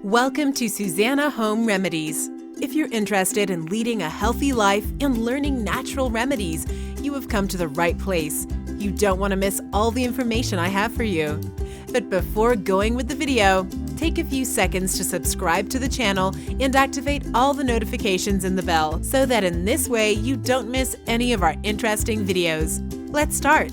Welcome to Susanna Home Remedies. If you're interested in leading a healthy life and learning natural remedies, you have come to the right place. You don't want to miss all the information I have for you. But before going with the video, take a few seconds to subscribe to the channel and activate all the notifications in the bell so that in this way you don't miss any of our interesting videos. Let's start.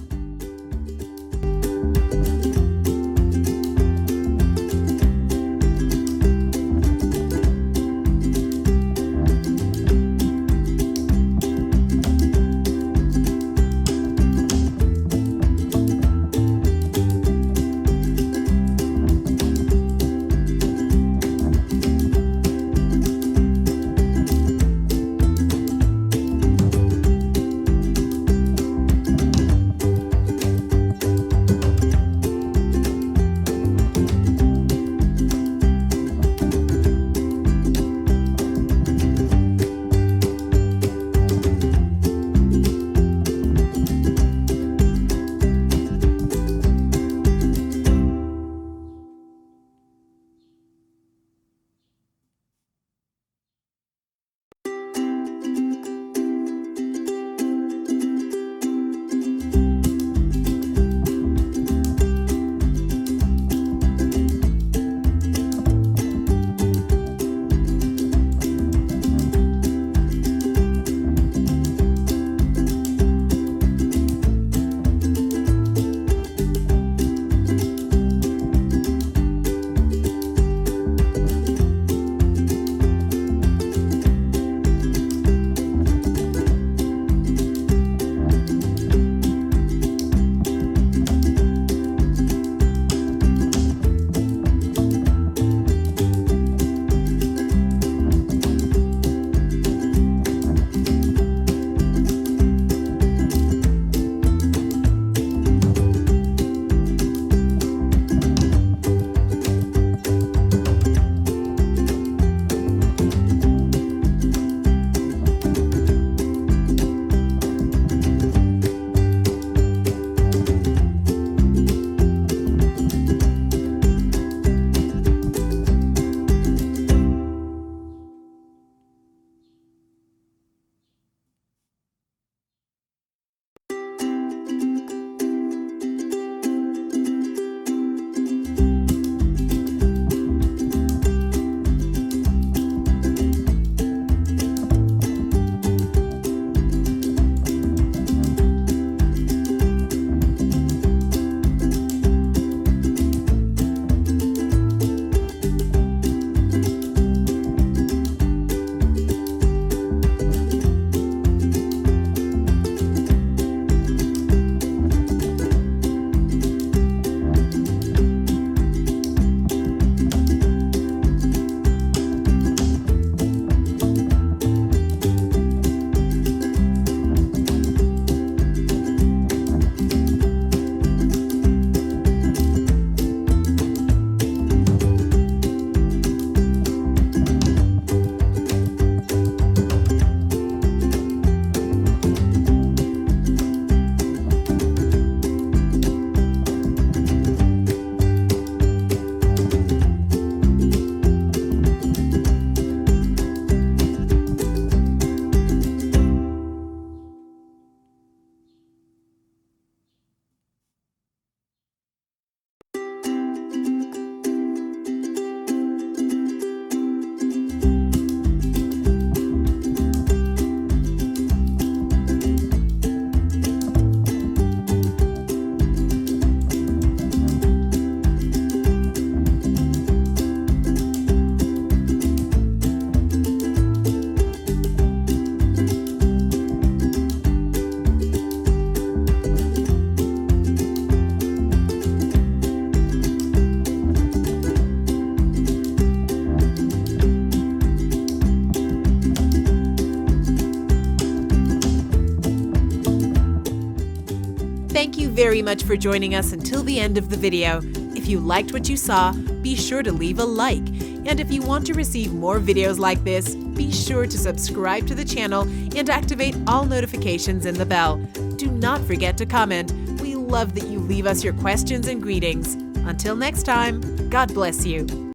Thank you very much for joining us until the end of the video. If you liked what you saw, be sure to leave a like. And if you want to receive more videos like this, be sure to subscribe to the channel and activate all notifications in the bell. Do not forget to comment. We love that you leave us your questions and greetings. Until next time, God bless you.